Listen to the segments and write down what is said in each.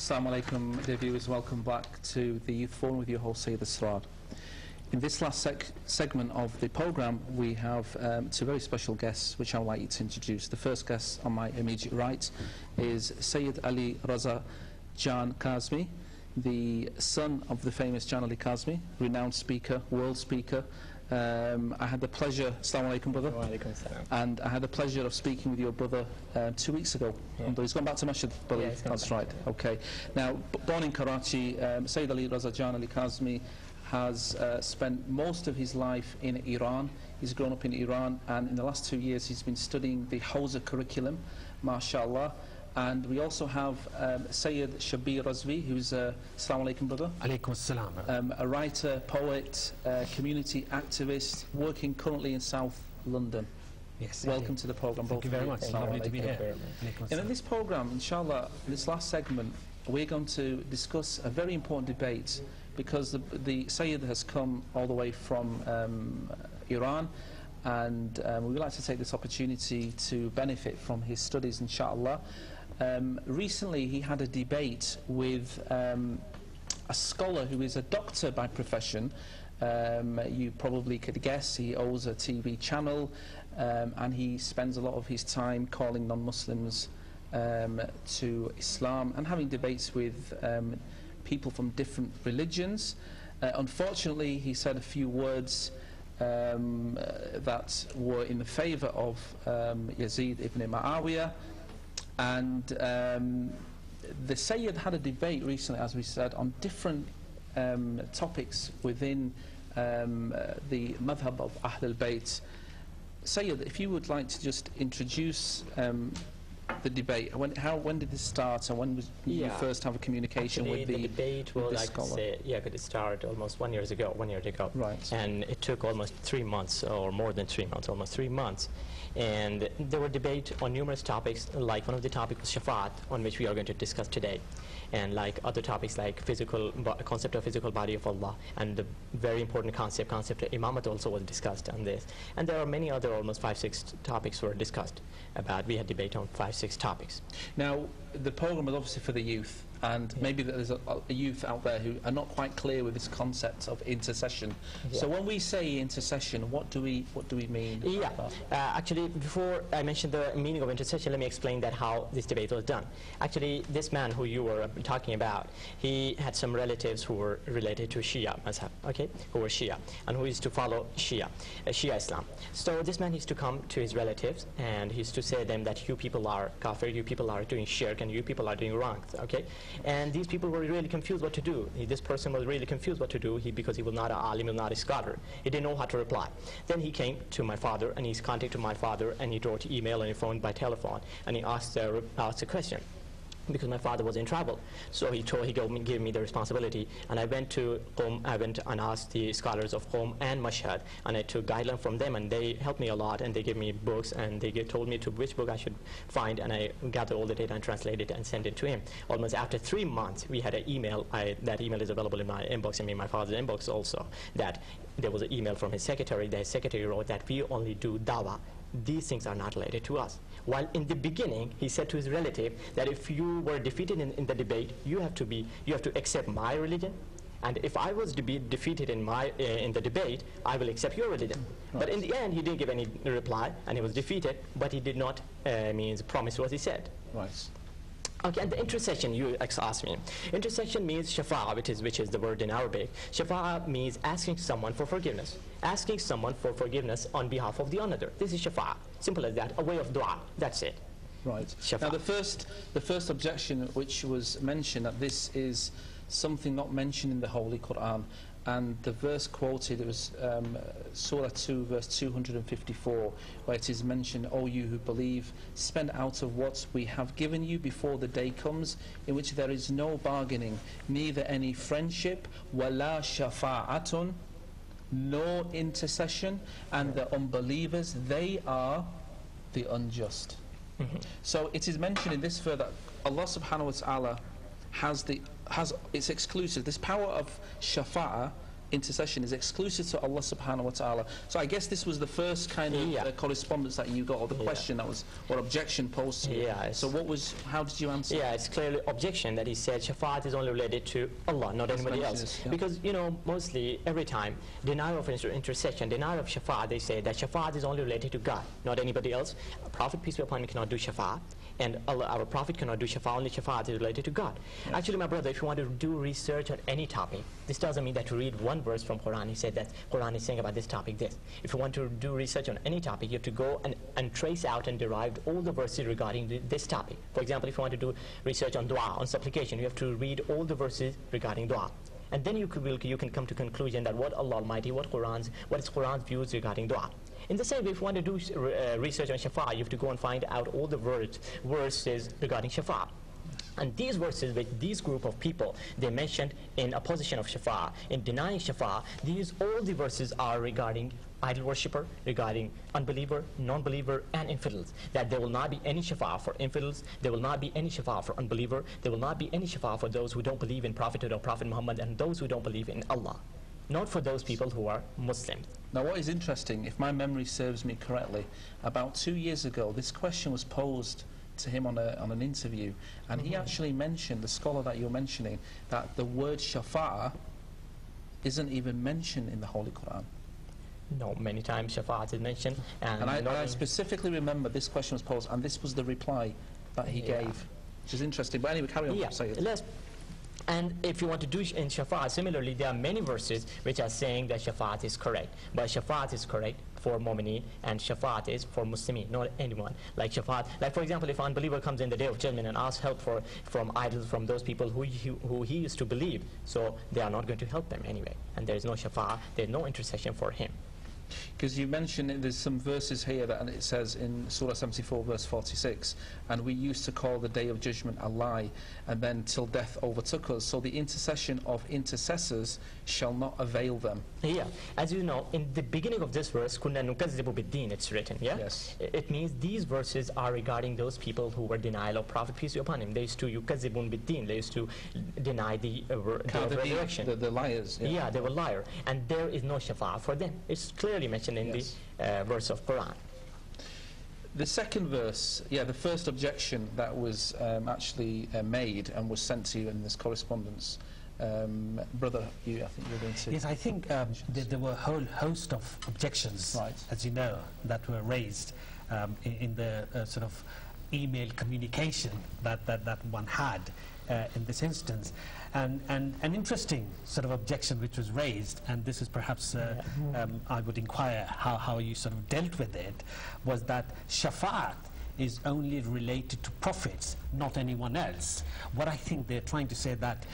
Assalamu alaikum, dear viewers, welcome back to the Youth Forum with your host Syed Ali Raza. In this last segment of the programme, we have two very special guests which I would like you to introduce. The first guest on my immediate right is Syed Ali Raza Jan Kazmi, the son of the famous Jan Ali Kazmi, renowned speaker, world speaker. I had the pleasure, Assalamu alaikum, brother. Wa alaikum salam. And I had the pleasure of speaking with your brother 2 weeks ago. Yeah. He's gone back to Masjid, I believe. Yeah, that's right. Okay. Now, born in Karachi, Syed Ali Raza Jan Ali Kazmi has spent most of his life in Iran. He's grown up in Iran, and in the last 2 years he's been studying the Hausa curriculum, mashallah. And we also have Syed Shabir Razvi, who's Assalamu alaikum, brother. Alaikum assalam. A writer, poet, community activist, working currently in South London. Yes. Welcome to the programme. Thank you very much. Lovely to be here. And in this programme, inshallah, this last segment, we're going to discuss a very important debate, because the Sayyid has come all the way from Iran, and we would like to take this opportunity to benefit from his studies, inshallah. Recently he had a debate with a scholar who is a doctor by profession. You probably could guess he owns a TV channel, and he spends a lot of his time calling non-Muslims to Islam and having debates with people from different religions. Unfortunately, he said a few words that were in the favour of Yazid ibn Muawiyah, and the Sayyid had a debate recently, as we said, on different topics within the madhab of Ahl al-Bayt. Sayyid, if you would like to just introduce the debate. When did this start, and when was you first have a communication with the debate? Well, I could say, could start almost 1 year ago. Right. And it took almost 3 months, or more than 3 months, almost 3 months. And there were debate on numerous topics. Like one of the topics was Shafa'at, on which we are going to discuss today. And like other topics like concept of physical body of Allah, and the very important concept of Imamat also was discussed on this. And there are many other, almost 5-6 topics were discussed about. We had debate on 5-6 topics. Now, the program is obviously for the youth, and maybe there's a youth out there who are not quite clear with this concept of intercession. So when we say intercession, what do we mean? Actually, before I mention the meaning of intercession, let me explain that how this debate was done. Actually, this man who you were talking about, he had some relatives who were related to Shia mazhab, who were Shia, and who used to follow Shia Islam. So this man used to come to his relatives, and he used to say to them that you people are kafir, you people are doing shirk, and you people are doing wrong, And these people were really confused what to do. This person was really confused what to do, because he was not an alim, not a scholar. He didn't know how to reply. Then he came to my father, and he's contacted my father, and he wrote email and he phoned by telephone, and he asked a question, because my father was in trouble. So he gave me the responsibility, and I went to Qom. I went and asked the scholars of Qom and Mashhad, and I took guidelines from them, and they helped me a lot, and they gave me books, and they told me to which book I should find, and I gathered all the data and translated it and sent it to him. Almost after 3 months, we had an email. That email is available in my inbox, and in my father's inbox also, that there was an email from his secretary. The secretary wrote that we only do dawah. These things are not related to us. While in the beginning, he said to his relative that if you were defeated in the debate, you have to accept my religion, and if I was to be defeated in the debate, I will accept your religion. Right. But in the end, he didn't give any reply, and he was defeated. But he did not promise what he said. Right. Okay, and the intercession you asked me. Intercession means shafa'a, which is the word in Arabic. Shafa'a means asking someone for forgiveness. Asking someone for forgiveness on behalf of the another. This is shafa'a. Simple as that. A way of dua. That's it. Right. Shafa'a. Now the first objection which was mentioned, that this is something not mentioned in the Holy Quran. And the verse quoted, it was Surah 2, verse 254, where it is mentioned, "O you who believe, spend out of what we have given you before the day comes, in which there is no bargaining, neither any friendship, wala shafa'atun, nor intercession, and the unbelievers, they are the unjust." So it is mentioned in this verse that Allah subhanahu wa ta'ala has it's exclusive. This power of shafa'a intercession is exclusive to Allah subhanahu wa ta'ala. So I guess this was the first kind of correspondence that you got, or the question that was, or objection posed to you. So how did you answer? Yeah, it's clearly objection that he said shafaat is only related to Allah, not anybody else. Because, you know, mostly every time, denial of intercession, denial of shafaat, they say that shafaat is only related to God, not anybody else. Prophet, peace be upon him, cannot do shafaat. And Allah, our Prophet cannot do shafaat, only shafaat is related to God. Actually, my brother, if you want to do research on any topic, this doesn't mean that you read one verse from Quran, he said that Quran is saying about this topic this. If you want to do research on any topic, you have to go and trace out and derive all the verses regarding this topic. For example, if you want to do research on dua, on supplication, you have to read all the verses regarding dua. And then you can come to conclusion that what Allah Almighty, what is Quran's views regarding dua. In the same way, if you want to do research on shafa'a, you have to go and find out all the verses regarding shafa'a. And these verses, which these group of people, they mentioned in opposition of shafa'a, in denying shafa'a, all the verses are regarding idol worshipper, regarding unbeliever, non-believer, and infidels. That there will not be any shafa'a for infidels, there will not be any shafa'a for unbeliever, there will not be any shafa'a for those who don't believe in prophethood of Prophet Muhammad, and those who don't believe in Allah. Not for those people who are Muslims. Now what is interesting, if my memory serves me correctly, about 2 years ago this question was posed to him on an interview, and he actually mentioned, the scholar that you're mentioning, that the word shafa'a isn't even mentioned in the Holy Quran. No, many times shafa'a is mentioned. And I specifically remember this question was posed, and this was the reply that he gave, which is interesting. But anyway, carry on. And if you want to do in shafaat, similarly, there are many verses which are saying that shafaat is correct. But shafaat is correct for mu'mineen, and shafaat is for muslimin, not anyone. Like shafaat, like for example, if an unbeliever comes in the day of judgment and asks help from idols, from those people who he used to believe, so they are not going to help them anyway. And there is no shafaat, there is no intercession for him. Because you mentioned there's some verses here that, and it says in Surah 74 verse 46, and we used to call the day of judgment a lie, and then till death overtook us, so the intercession of intercessors shall not avail them. Yeah, as you know, in the beginning of this verse, kunna nukazzibu bid-din, it's written, yeah? Yes. It means these verses are regarding those people who were denial of Prophet, peace be upon him. They used to yukazzibun bid-din, they used to deny the resurrection. The liars. Yeah, they were liar, and there is no shafa'a for them. It's clearly mentioned in the verse of Quran. The second verse, the first objection that was actually made and was sent to you in this correspondence, brother, I think you're going to... Yes, I think there were a whole host of objections, as you know, that were raised in the sort of email communication that one had in this instance. And an interesting sort of objection which was raised, and this is perhaps I would inquire how you sort of dealt with it, was that shafa'at is only related to prophets, not anyone else. What I think they're trying to say that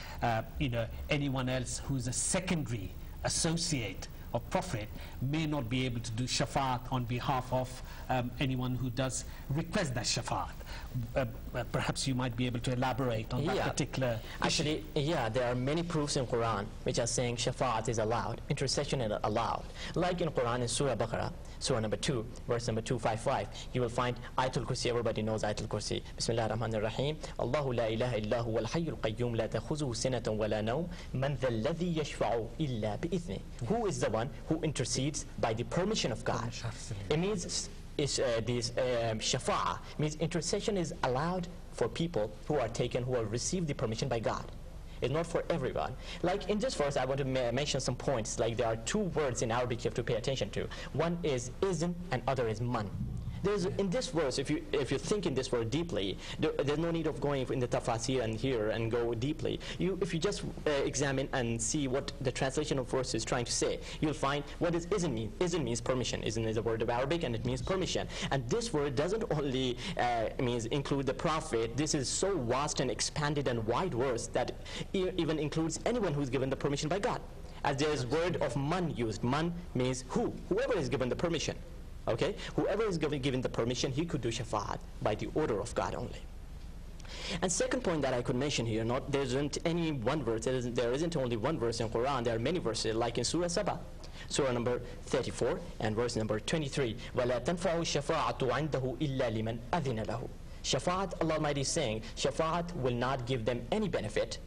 anyone else who's a secondary associate of prophet may not be able to do shafa'at on behalf of anyone who does request that shafa'at. Perhaps you might be able to elaborate on that particular issue. Actually, there are many proofs in Quran which are saying shafa'at is allowed, intercession is allowed. Like in Quran in Surah Baqarah, Surah number 2, verse number 255, you will find Ayatul Kursi. Everybody knows Ayatul Kursi. Bismillah ar-Rahman ar-Rahim. Allahu la ilaha illa huwa al-hayyul qayyum la takhuzuhu sinatun wa la nawm man dhal ladhi yashfa'u illa bi'ithnih. Who is the one who intercedes by the permission of God? It means shafa'a means intercession is allowed for people who have received the permission by God. It's not for everyone. Like in this verse, I want to mention some points. Like there are two words in Arabic you have to pay attention to. One is izn and other is man. In this verse, if you think in this word deeply, there's no need of going in the tafasir and here and go deeply. If you just examine and see what the translation of verse is trying to say, you'll find what does izn mean. Izn means permission. Izn is a word of Arabic and it means permission. And this word doesn't only means include the prophet. This is so vast and expanded and wide verse that even includes anyone who's given the permission by God. As there's word of man used. Man means whoever is given the permission. Okay, whoever is given the permission, he could do shafa'at by the order of God only. And second point that I could mention here, there isn't any one verse, there isn't only one verse in Quran, there are many verses, like in Surah Saba, Surah number 34 and verse number 23. وَلَا تَنْفَعُ الشَّفَاعَةُ عِنْدَهُ إِلَّا لِمَنْ أَذِنَ لَهُ. Shafa'at, Allah Almighty is saying, shafa'at will not give them any benefit